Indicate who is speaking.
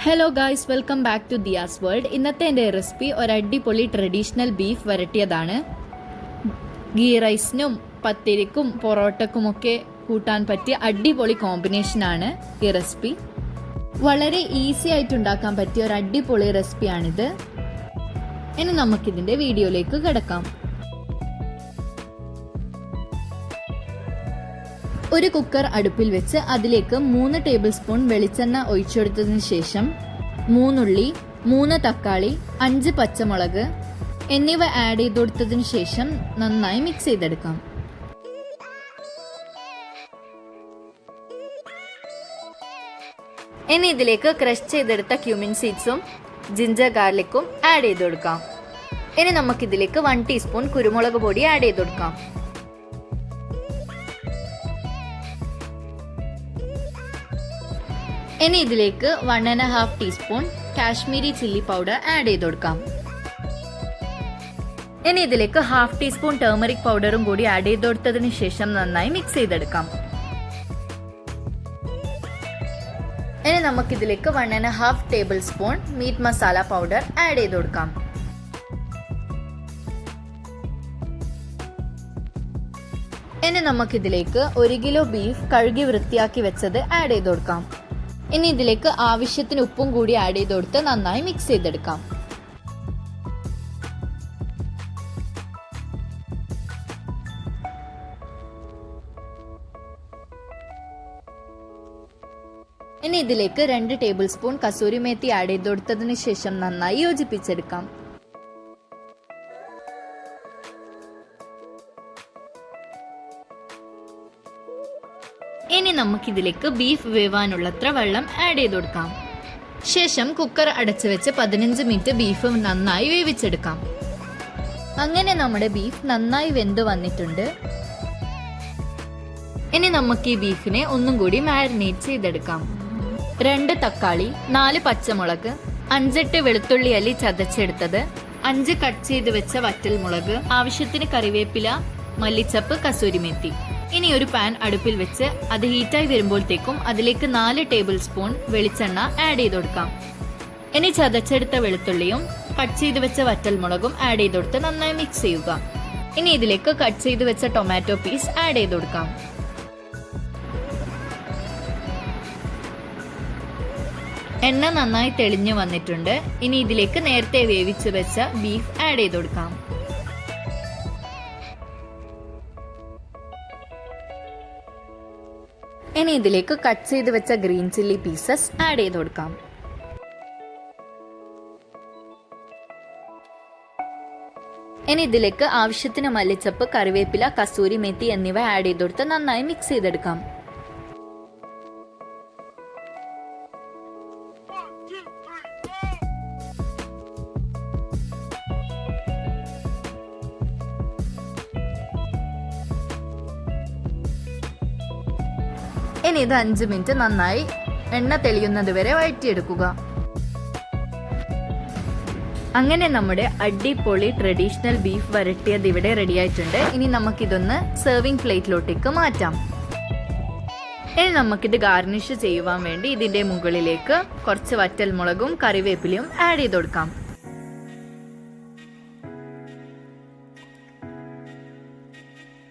Speaker 1: Hello guys, welcome back to Diya's world. ഇന്നത്തെ എൻ്റെ recipe ഒരടിപൊളി ട്രഡീഷണൽ ബീഫ് വരട്ടിയതാണ്. ഗീ റൈസിനും പത്തിരിക്കും പൊറോട്ടക്കുമൊക്കെ കൂട്ടാൻ പറ്റിയ അടിപൊളി കോമ്പിനേഷനാണ് ഈ റെസിപ്പി. വളരെ ഈസി ആയിട്ട് ഉണ്ടാക്കാൻ പറ്റിയ ഒരു അടിപൊളി റെസിപ്പിയാണിത്. ഇനി നമുക്കിതിൻ്റെ വീഡിയോയിലേക്ക് കിടക്കാം. ഒരു കുക്കർ അടുപ്പിൽ വെച്ച് അതിലേക്ക് 3 ടേബിൾ സ്പൂൺ വെളിച്ചെണ്ണ ഒഴിച്ചെടുത്തതിന് ശേഷം 3 ഉള്ളി, 3 തക്കാളി, 5 പച്ചമുളക് എന്നിവ ആഡ് ചെയ്ത് കൊടുത്തതിന് ശേഷം നന്നായി മിക്സ് ചെയ്തെടുക്കാം. ഇനി ഇതിലേക്ക് ക്രഷ് ചെയ്തെടുത്ത ക്യൂമിൻ സീഡ്സും ജിഞ്ചർ ഗാർലിക്കും ആഡ് ചെയ്ത് കൊടുക്കാം. ഇനി നമുക്കിതിലേക്ക് 1 ടീസ്പൂൺ കുരുമുളക് പൊടി ആഡ് ചെയ്ത് കൊടുക്കാം. ഇനി ഇതിലേക്ക് 1.5 teaspoon Kashmiri chilli powder add ചെയ്ത് കൊടുക്കാം. ഇനി ഇതിലേക്ക് 1/2 ടീസ്പൂൺ ടർമറിക് പൗഡറും കൂടി ആഡ് ചെയ്ത് കൊടുത്തതിന് ശേഷം നന്നായി മിക്സ് ചെയ്തെടുക്കാം. ഇനി നമുക്കിതിലേക്ക് 1.5 table spoon meat masala powder add ചെയ്ത് കൊടുക്കാം. ഇനി നമുക്കിതിലേക്ക് 1 കിലോ ബീഫ് കഴുകി വൃത്തിയാക്കി വെച്ചത് ആഡ് ചെയ്ത് കൊടുക്കാം. ഇനി ഇതിലേക്ക് ആവശ്യത്തിന് ഉപ്പും കൂടി ആഡ് ചെയ്ത് കൊടുത്ത് നന്നായി മിക്സ് ചെയ്തെടുക്കാം. ഇനി ഇതിലേക്ക് 2 table spoon kasuri methi add ചെയ്ത് കൊടുത്തതിന് ശേഷം നന്നായി യോജിപ്പിച്ചെടുക്കാം. ഇനി നമുക്കിതിലേക്ക് ബീഫ് വേവാനുള്ളത്ര വെള്ളം ആഡ് ചെയ്ത് കൊടുക്കാം. ശേഷം കുക്കർ അടച്ചു വെച്ച് 15 മിനിറ്റ് ബീഫ് നന്നായി വേവിച്ചെടുക്കാം. അങ്ങനെ നമ്മുടെ ബീഫ് നന്നായി വെന്ത് വന്നിട്ടുണ്ട്. ഇനി നമുക്ക് ഈ ബീഫിനെ ഒന്നും കൂടി മാരിനേറ്റ് ചെയ്തെടുക്കാം. 2 തക്കാളി, 4 പച്ചമുളക്, 5-8 വെളുത്തുള്ളി അല്ലി ചതച്ചെടുത്തത്, 5 കട്ട് ചെയ്ത് വെച്ച വറ്റൽമുളക്, ആവശ്യത്തിന് കറിവേപ്പില, മല്ലിച്ചപ്പ്, കസൂരിമേത്തി. ഇനി ഒരു പാൻ അടുപ്പിൽ വെച്ച് അത് ഹീറ്റായി വരുമ്പോഴത്തേക്കും അതിലേക്ക് 4 ടേബിൾ സ്പൂൺ വെളിച്ചെണ്ണ ആഡ് ചെയ്ത് കൊടുക്കാം. ഇനി ചതച്ചെടുത്ത വെളുത്തുള്ളിയും കട്ട് ചെയ്ത് വെച്ച വറ്റൽമുളകും ആഡ് ചെയ്ത് കൊടുത്ത് നന്നായി മിക്സ് ചെയ്യുക. ഇനി ഇതിലേക്ക് കട്ട് ചെയ്ത് വെച്ച ടൊമാറ്റോ പീസ് ആഡ് ചെയ്ത് കൊടുക്കാം. എണ്ണ നന്നായി തെളിഞ്ഞു വന്നിട്ടുണ്ട്. ഇനി ഇതിലേക്ക് നേരത്തെ വേവിച്ച് വെച്ച ബീഫ് ആഡ് ചെയ്ത് കൊടുക്കാം. ഇനി ഇതിലേക്ക് കട്ട് ചെയ്ത് വെച്ച ഗ്രീൻ ചില്ലി പീസസ് ആഡ് ചെയ്ത് കൊടുക്കാം. ഇനി ഇതിലേക്ക് ആവശ്യത്തിന് മല്ലിച്ചപ്പ്, കറിവേപ്പില, കസൂരി മേത്തി എന്നിവ ആഡ് ചെയ്ത് കൊടുത്ത് നന്നായി മിക്സ് ചെയ്തെടുക്കാം. ഇനി ഇത് 5 മിനിറ്റ് നന്നായി എണ്ണ തെളിയുന്നത് വരെ വഴറ്റിയെടുക്കുക. അങ്ങനെ നമ്മുടെ അടിപൊളി ട്രഡീഷണൽ ബീഫ് വരട്ടിയത് ഇവിടെ റെഡി ആയിട്ടുണ്ട്. ഇനി നമുക്കിതൊന്ന് സെർവിംഗ് പ്ലേറ്റിലോട്ടേക്ക് മാറ്റാം. ഇനി നമുക്കിത് ഗാർണിഷ് ചെയ്യുവാൻ വേണ്ടി ഇതിന്റെ മുകളിലേക്ക് കുറച്ച് വറ്റൽമുളകും കറിവേപ്പിലയും ആഡ് ചെയ്ത് കൊടുക്കാം.